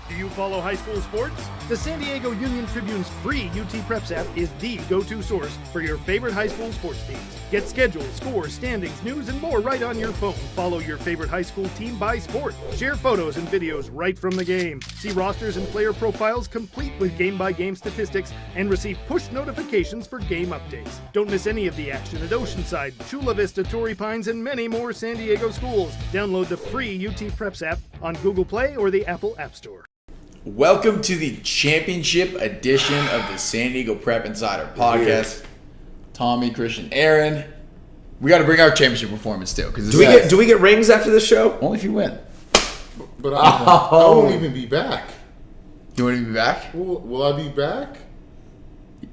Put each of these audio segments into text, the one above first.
Do you follow high school sports? The San Diego Union Tribune's free UT Preps app is the go-to source for your favorite high school sports teams. Get schedules, scores, standings, news, and more right on your phone. Follow your favorite high school team by sport. Share photos and videos right from the game. See rosters and player profiles complete with game-by-game statistics and receive push notifications for game updates. Don't miss any of the action at Oceanside, Chula Vista, Torrey Pines, and many more San Diego schools. Download the free UT Preps app on Google Play or the Apple App Store. Welcome to the championship edition of the San Diego Prep Insider podcast. Tommy, Christian, Aaron. We got to bring our championship performance too. Do we get rings after this show? Only if you win. But I won't even be back. You want to be back? Will I be back?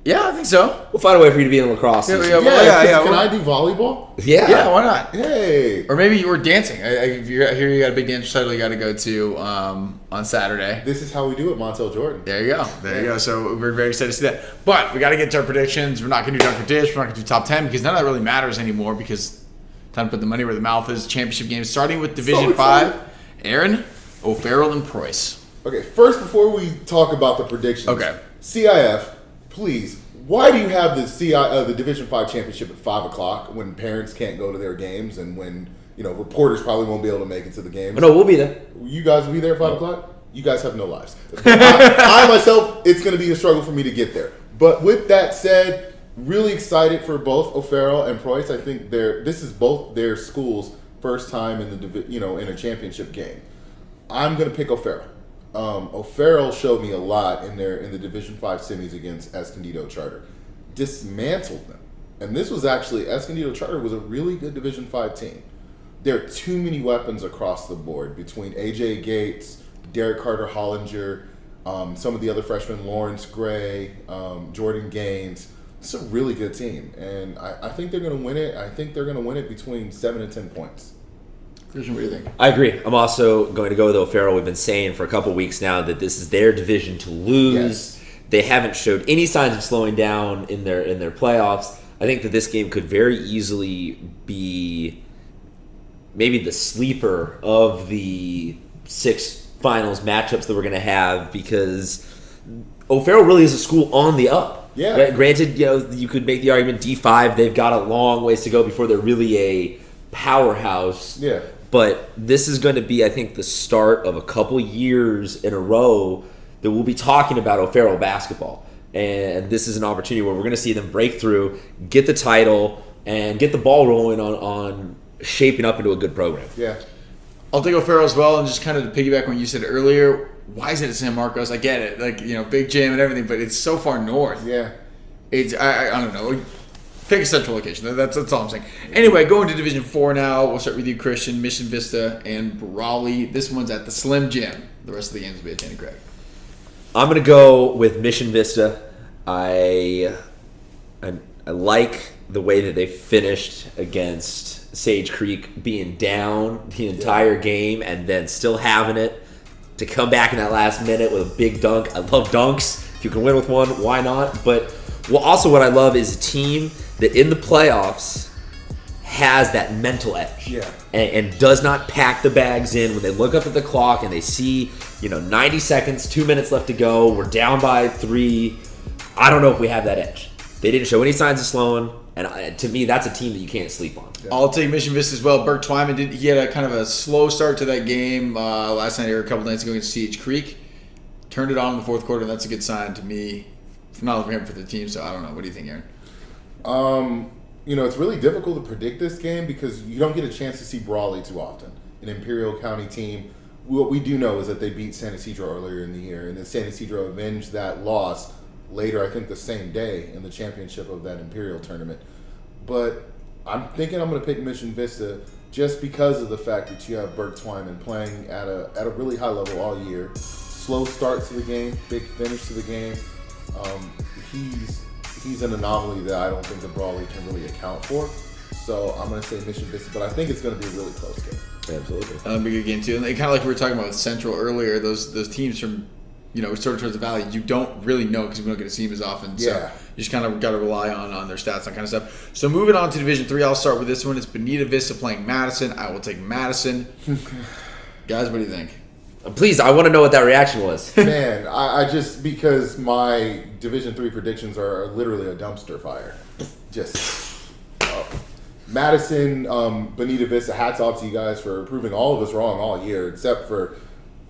Yeah, I think so. We'll find a way for you to be in lacrosse. Can I do volleyball? Yeah, why not? Hey. Or maybe you were dancing. If you're here, you got a big dance recital you got to go to on Saturday. This is how we do it, Montel Jordan. There you go. So we're very excited to see that. But we got to get to our predictions. We're not going to do Dunk or Dish. We're not going to do top 10 because none of that really matters anymore because time to put the money where the mouth is. Championship games starting with Division 5. Aaron, O'Farrell, and Preuss. Okay, first before we talk about the predictions. Okay. CIF, please. Why do you have the Division 5 championship at 5 o'clock when parents can't go to their games and when reporters probably won't be able to make it to the games? No, we'll be there. You guys will be there at 5 o'clock? You guys have no lives. I myself, it's going to be a struggle for me to get there. But with that said, really excited for both O'Farrell and Preuss. I think this is both their schools' first time in a championship game. I'm going to pick O'Farrell. O'Farrell showed me a lot in the Division 5 semis against Escondido Charter. Dismantled them. And this was actually, Escondido Charter was a really good Division 5 team. There are too many weapons across the board between AJ Gates, Derek Carter Hollinger, some of the other freshmen, Lawrence Gray, Jordan Gaines. It's a really good team. And I think they're going to win it. I think they're going to win it between 7 and 10 points. Christian, what do you think? I agree. I'm also going to go with O'Farrell. We've been saying for a couple weeks now that this is their division to lose. Yes. They haven't showed any signs of slowing down in their playoffs. I think that this game could very easily be maybe the sleeper of the 6 finals matchups that we're going to have because O'Farrell really is a school on the up. Yeah. Right? Granted, you could make the argument D5, they've got a long ways to go before they're really a powerhouse. Yeah. But this is going to be, I think, the start of a couple years in a row that we'll be talking about O'Farrell basketball. And this is an opportunity where we're going to see them break through, get the title, and get the ball rolling on shaping up into a good program. Yeah. I'll take O'Farrell as well, and just kind of to piggyback on what you said earlier, why is it at San Marcos? I get it, big gym and everything, but it's so far north. Yeah. It's I don't know. Pick a central location. That's all I'm saying. Anyway, going to Division 4 now. We'll start with you, Christian, Mission Vista, and Brawley. This one's at the Slim Gym. The rest of the games will be at Tanny Craig. I'm going to go with Mission Vista. I like the way that they finished against Sage Creek, being down the entire game and then still having it to come back in that last minute with a big dunk. I love dunks. If you can win with one, why not? But also what I love is a team that in the playoffs has that mental edge. Yeah. And does not pack the bags in when they look up at the clock and they see, 90 seconds, 2 minutes left to go. We're down by 3. I don't know if we have that edge. They didn't show any signs of slowing. And to me, that's a team that you can't sleep on. Yeah. I'll take Mission Vista as well. Burke Twyman he had a kind of a slow start to that game last night or a couple nights ago against CH Creek. Turned it on in the fourth quarter, and that's a good sign to me. Not only for him, for the team. So I don't know. What do you think, Aaron? It's really difficult to predict this game because you don't get a chance to see Brawley too often. An Imperial County team. What we do know is that they beat San Ysidro earlier in the year, and then San Ysidro avenged that loss later, I think the same day, in the championship of that Imperial tournament. But I'm thinking I'm going to pick Mission Vista just because of the fact that you have Burke Twyman playing at a really high level all year. Slow start to the game, big finish to the game. He's an anomaly that I don't think the Brawley can really account for. So I'm going to say Mission Vista, but I think it's going to be a really close game. Absolutely. That'll be a good game, too. And kind of like we were talking about with Central earlier, those teams from, sort of towards the Valley, you don't really know because we don't get to see them as often. So Yeah. you just kind of got to rely on their stats, that kind of stuff. So moving on to Division 3, I'll start with this one. It's Bonita Vista playing Madison. I will take Madison. Guys, what do you think? Please, I want to know what that reaction was. Man, I just, because my Division III predictions are literally a dumpster fire. Just, Madison, Bonita Vista, hats off to you guys for proving all of us wrong all year, except for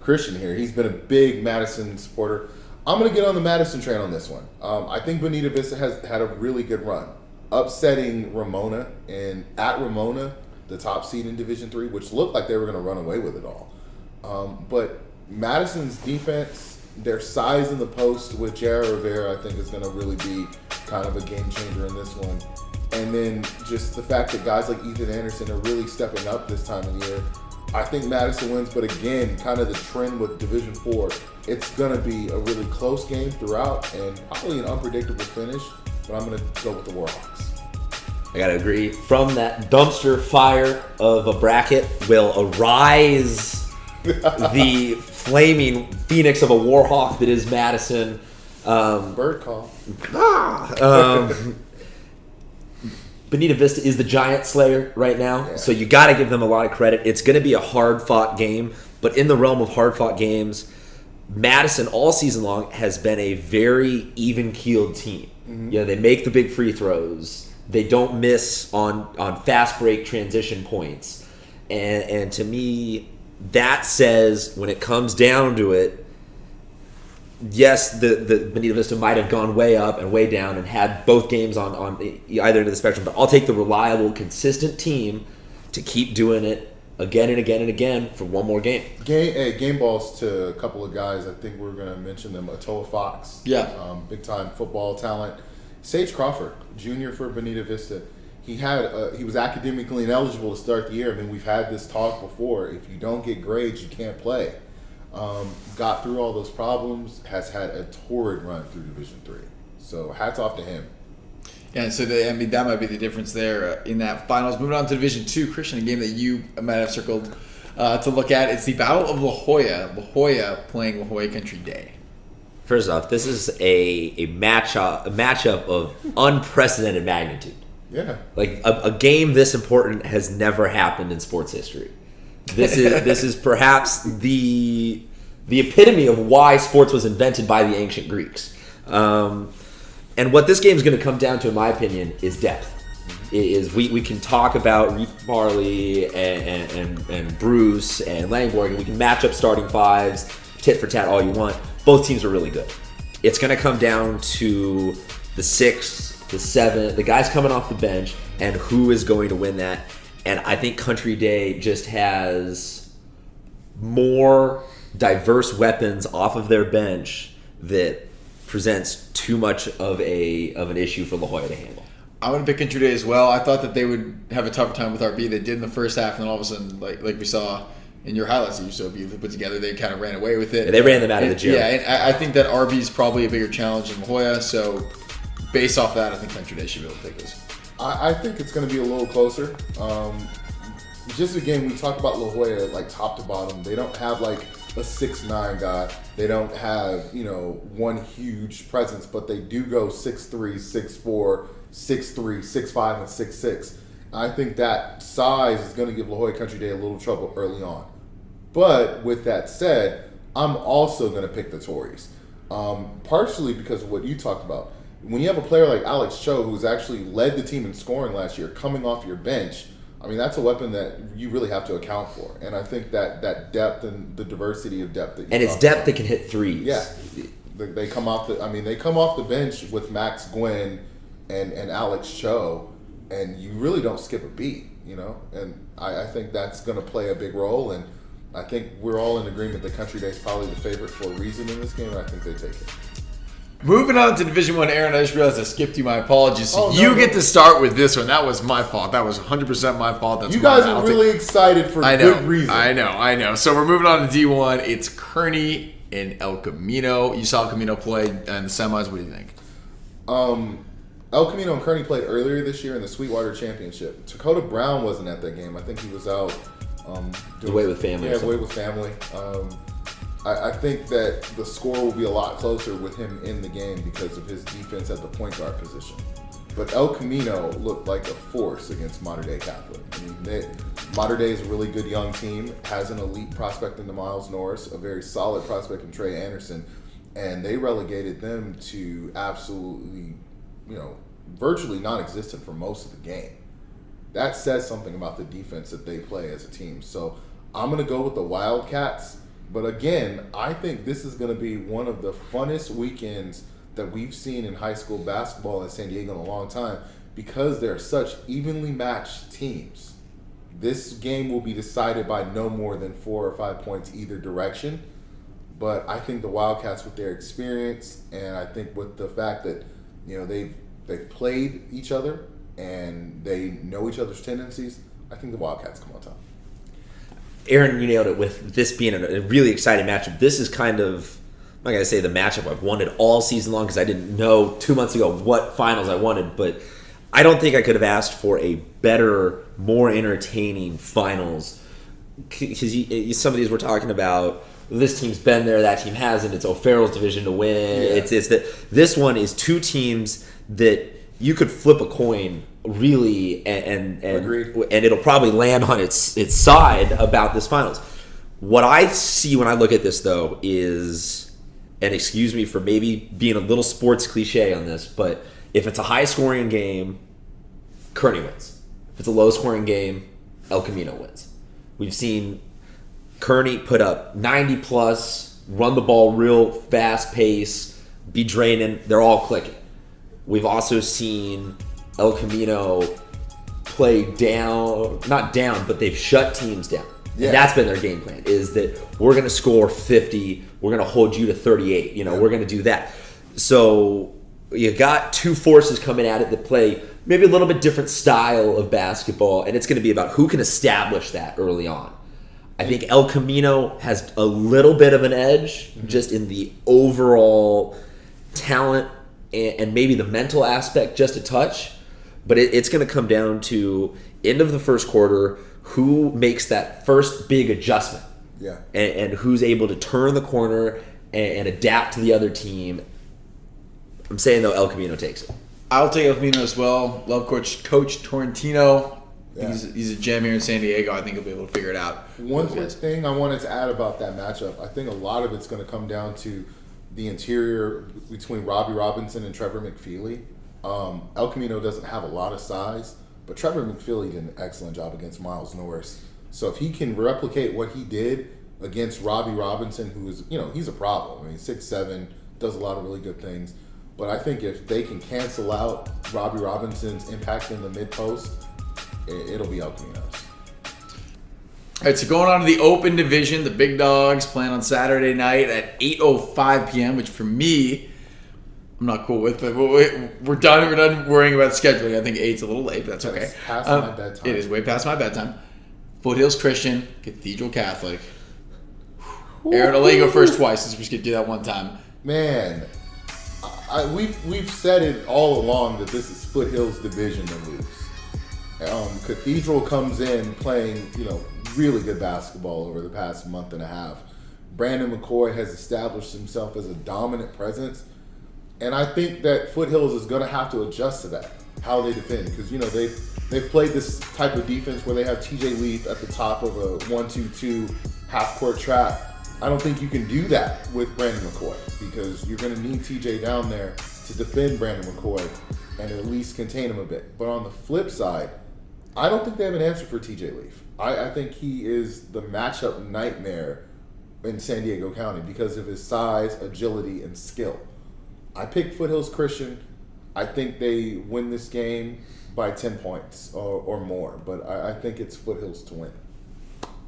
Christian here. He's been a big Madison supporter. I'm going to get on the Madison train on this one. I think Bonita Vista has had a really good run, upsetting Ramona, and at Ramona, the top seed in Division III, which looked like they were going to run away with it all. But Madison's defense, their size in the post with Jared Rivera, I think is going to really be kind of a game changer in this one. And then just the fact that guys like Ethan Anderson are really stepping up this time of the year. I think Madison wins, but again, kind of the trend with Division IV, it's going to be a really close game throughout and probably an unpredictable finish, but I'm going to go with the Warhawks. I gotta agree. From that dumpster fire of a bracket will arise the flaming phoenix of a Warhawk that is Madison. Bird call. Bonita Vista is the giant slayer right now, so you got to give them a lot of credit. It's going to be a hard-fought game, but in the realm of hard-fought games, Madison all season long has been a very even-keeled team. Mm-hmm. You know, they make the big free throws. They don't miss on fast break transition points. And to me, that says when it comes down to it, yes, the Bonita Vista might have gone way up and way down and had both games on either end of the spectrum, but I'll take the reliable, consistent team to keep doing it again and again and again for one more game. Game balls to a couple of guys. I think we're going to mention them. Atoa Fox, big-time football talent. Sage Crawford, junior for Bonita Vista. He was academically ineligible to start the year. I mean, we've had this talk before. If you don't get grades, you can't play. Got through all those problems, has had a torrid run through Division III. So hats off to him. Yeah, so that might be the difference there in that finals. Moving on to Division II, Christian, a game that you might have circled to look at. It's the Battle of La Jolla. La Jolla playing La Jolla Country Day. First off, this is a matchup of unprecedented magnitude. Yeah. Like a game this important has never happened in sports history. This is perhaps the epitome of why sports was invented by the ancient Greeks. And what this game is going to come down to, in my opinion, is depth. We can talk about Brawley and Preuss and Langborg, and we can match up starting fives, tit for tat all you want. Both teams are really good. It's going to come down to the 6, the 7, the guys coming off the bench, and who is going to win that. And I think Country Day just has more diverse weapons off of their bench that presents too much of an issue for La Jolla to handle. I'm going to pick Country Day as well. I thought that they would have a tougher time with RB. They did in the first half, and then all of a sudden, like we saw in your highlights that you so beautifully put together, they kind of ran away with it. Yeah, they ran them out of the gym. Yeah, and I think that RB is probably a bigger challenge than La Jolla, so based off that, I think Country Day should be able to take this. I think it's going to be a little closer. Just again, we talk about La Jolla like top to bottom. They don't have like a 6'9" guy. They don't have, one huge presence, but they do go 6'3", 6'4", 6'3", 6'5", and 6'6". I think that size is going to give La Jolla Country Day a little trouble early on. But with that said, I'm also going to pick the Tories. Partially because of what you talked about. When you have a player like Alex Cho, who's actually led the team in scoring last year, coming off your bench, I mean, that's a weapon that you really have to account for. And I think that depth and the diversity of depth. And it's depth that can hit threes. Yeah. They come off the bench with Max Gwynn and Alex Cho, and you really don't skip a beat, And I think that's going to play a big role. And I think we're all in agreement that Country Day is probably the favorite for a reason in this game, and I think they take it. Moving on to Division I, Aaron, I just realized I skipped you. My apologies. So you get to start with this one. That was my fault. That was 100% my fault. That's you guys are really excited for good reason. I know. So we're moving on to D1. It's Kearny and El Camino. You saw El Camino play in the semis. What do you think? El Camino and Kearny played earlier this year in the Sweetwater Championship. Dakota Brown wasn't at that game. I think he was out. Away with family. Yeah, away with family. I think that the score will be a lot closer with him in the game because of his defense at the point guard position. But El Camino looked like a force against Mater Dei Catholic. I mean, Mater Dei is a really good young team, has an elite prospect in Miles Norris, a very solid prospect in Trey Anderson, and they relegated them to absolutely, virtually non-existent for most of the game. That says something about the defense that they play as a team. So I'm going to go with the Wildcats. But again, I think this is going to be one of the funnest weekends that we've seen in high school basketball in San Diego in a long time because they're such evenly matched teams. This game will be decided by no more than 4 or 5 points either direction. But I think the Wildcats, with their experience and I think with the fact that they've played each other and they know each other's tendencies, I think the Wildcats come on top. Aaron, you nailed it with this being a really exciting matchup. This is kind of, I'm not going to say the matchup I've wanted all season long because I didn't know 2 months ago what finals I wanted, but I don't think I could have asked for a better, more entertaining finals because some of these we're talking about, this team's been there, that team hasn't, it's O'Farrell's division to win. Yeah. It's that this one is two teams that you could flip a coin really and it'll probably land on its side about this finals. What I see when I look at this though is, and excuse me for maybe being a little sports cliche on this, but if it's a high scoring game, Kearny wins. If it's a low scoring game, El Camino wins. We've seen Kearny put up 90 plus, run the ball real fast pace, be draining, they're all clicking. We've also seen El Camino play down, not down, but they've shut teams down. Yeah. And that's been their game plan, is that we're going to score 50, we're going to hold you to 38, we're going to do that. So you got two forces coming at it that play maybe a little bit different style of basketball, and it's going to be about who can establish that early on. I think El Camino has a little bit of an edge just in the overall talent and maybe the mental aspect just a touch, but it's going to come down to end of the first quarter, who makes that first big adjustment, and who's able to turn the corner and adapt to the other team. I'm saying though El Camino takes it. I'll take El Camino as well. Love Coach Torrentino. Yeah. He's a gem here in San Diego. I think he'll be able to figure it out. One quick thing I wanted to add about that matchup, I think a lot of it's going to come down to the interior between Robbie Robinson and Trevor McFeely. El Camino doesn't have a lot of size, but Trevor McFeely did an excellent job against Miles Norris. So if he can replicate what he did against Robbie Robinson, who is, he's a problem. I mean, 6'7", does a lot of really good things. But I think if they can cancel out Robbie Robinson's impact in the mid-post, it'll be El Camino's. All right, so going on to the open division, the big dogs playing on Saturday night at 8:05 p.m., which for me, I'm not cool with, but we're done. We're done worrying about scheduling. I think 8's a little late, but that's okay. It's past my bedtime. It is way past my bedtime. Foothills Christian, Cathedral Catholic. Aaron, I'll let you go first twice since we just get to do that one time. Man, we've said it all along that this is Foothills division to lose. Cathedral comes in playing, really good basketball over the past month and a half. Brandon McCoy has established himself as a dominant presence, and I think that Foothills is going to have to adjust to that, how they defend, because they've played this type of defense where they have TJ Leaf at the top of a 1-2-2 half-court trap. I don't think you can do that with Brandon McCoy because you're going to need TJ down there to defend Brandon McCoy and at least contain him a bit. But on the flip side, I don't think they have an answer for TJ Leaf. I think he is the matchup nightmare in San Diego County because of his size, agility, and skill. I picked Foothills Christian. I think they win this game by 10 points or more, but I think it's Foothills to win.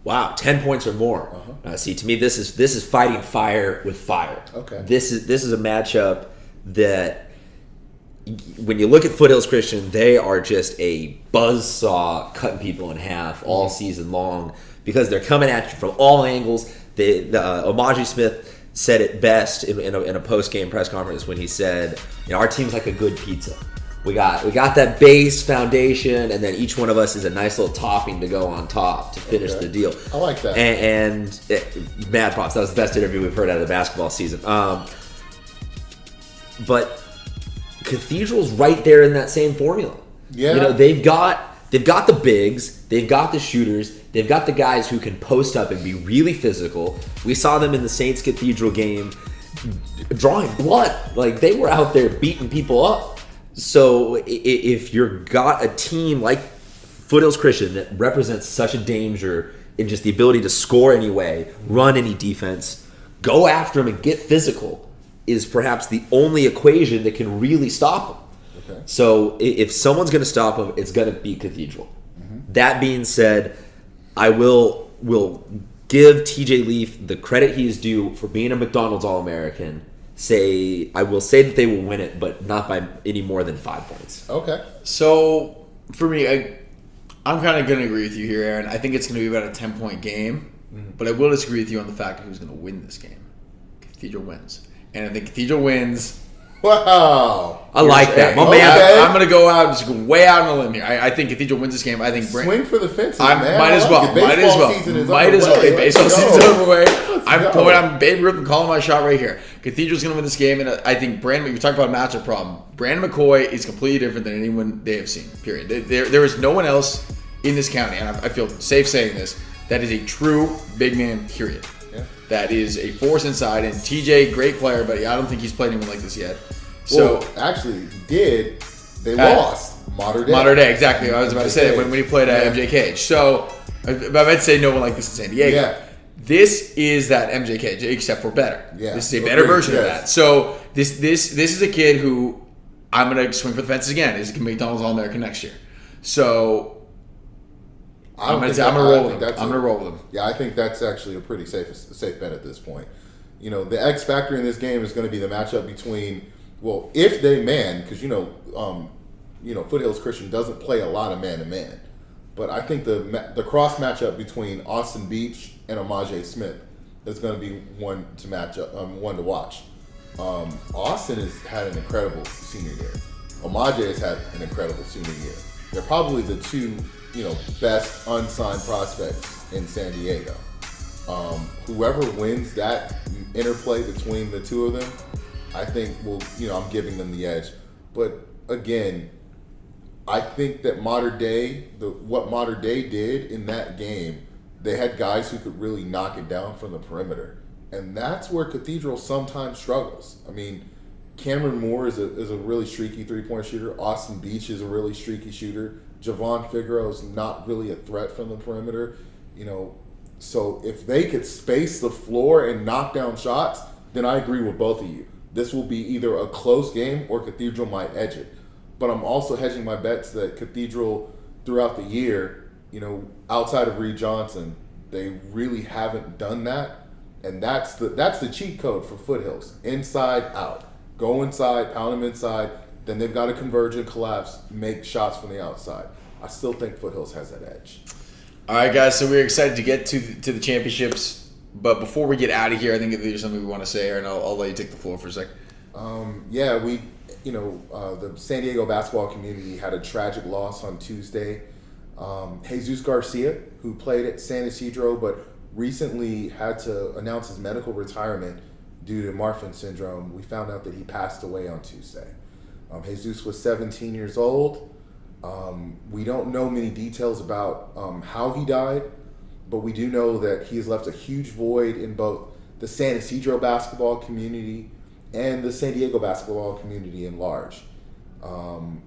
Wow, 10 points or more. See, to me, this is fighting fire with fire. Okay. This is a matchup that, when you look at Foothills Christian, they are just a buzzsaw cutting people in half all season long because they're coming at you from all angles. Omaji Smith said it best in a post-game press conference when he said, our team's like a good pizza. We got that base foundation, and then each one of us is a nice little topping to go on top to finish the deal. I like that. And mad props. That was the best interview we've heard out of the basketball season. But Cathedral's right there in that same formula. Yeah. You know, they've got the bigs, they've got the shooters, they've got the guys who can post up and be really physical. We saw them in the Saints Cathedral game drawing blood. Like, they were out there beating people up. So if you've got a team like Foothills Christian that represents such a danger in just the ability to score anyway, run any defense, go after them and get physical, is perhaps the only equation that can really stop them. Okay. So if someone's going to stop them, it's going to be Cathedral. Mm-hmm. That being said, I will give TJ Leaf the credit he is due for being a McDonald's All-American. I will say that they will win it, but not by any more than 5 points. Okay. So for me, I'm kind of going to agree with you here, Aaron. I think it's going to be about a 10-point game, but I will disagree with you on the fact of who's going to win this game. Cathedral wins. And I think Cathedral wins. Wow. I like that. My man, I'm going to go out and just go way out on a limb here. I think Cathedral wins this game. I think swing for the fences, man. Might as well. Baseball season's overway. I'm Babe Ruth. I'm calling my shot right here. Cathedral's going to win this game, and I think Brandon. You talk about a matchup problem. Brandon McCoy is completely different than anyone they have seen. Period. There is no one else in this county, and I feel safe saying this, that is a true big man. Period. Yeah. That is a force inside, and TJ, great player, but I don't think he's played anyone like this yet. So actually, he did. They lost. Modern day, exactly. I was about to say that when he played at MJK. So I might say no one like this in San Diego. Yeah. This is that MJK, except for better. Yeah. This is a better version of that. So this is a kid who I'm gonna swing for the fences again. Is going to be McDonald's All-American next year. So I'm gonna roll with him. I'm gonna roll with him. Yeah, I think that's actually a pretty safe bet at this point. You know, the X factor in this game is going to be the matchup between, well, if they man, because Foothills Christian doesn't play a lot of man-to-man. But I think the cross matchup between Austin Beach and Amaje Smith is going to be one to watch. Austin has had an incredible senior year. Amaje has had an incredible senior year. They're probably the two, best unsigned prospects in San Diego. Whoever wins that interplay between the two of them, I think I'm giving them the edge. But again, I think that what Modern Day did in that game, they had guys who could really knock it down from the perimeter. And that's where Cathedral sometimes struggles. I mean, Cameron Moore is a really streaky three-point shooter. Austin Beach is a really streaky shooter. Javon Figueroa is not really a threat from the perimeter. So if they could space the floor and knock down shots, then I agree with both of you. This will be either a close game or Cathedral might edge it. But I'm also hedging my bets that Cathedral, throughout the year, outside of Reed Johnson, they really haven't done that. And that's the cheat code for Foothills. Inside, out. Go inside, pound them inside. Then they've got to converge and collapse, make shots from the outside. I still think Foothills has that edge. All right, guys. So we're excited to get to the championships. But before we get out of here, I think there's something we want to say, and I'll let you take the floor for a second. The San Diego basketball community had a tragic loss on Tuesday. Jesus Garcia, who played at San Isidro, but recently had to announce his medical retirement due to Marfan syndrome. We found out that he passed away on Tuesday. Jesus was 17 years old. We don't know many details about how he died, but we do know that he has left a huge void in both the San Isidro basketball community and the San Diego basketball community in large.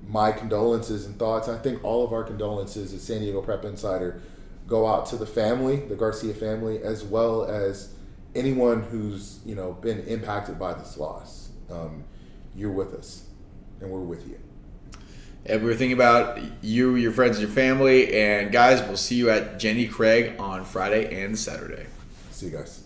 My condolences and thoughts, I think all of our condolences at San Diego Prep Insider go out to the family, the Garcia family, as well as anyone who's been impacted by this loss. You're with us, and we're with you. And we were thinking about you, your friends, and your family. And guys, we'll see you at Jenny Craig on Friday and Saturday. See you guys.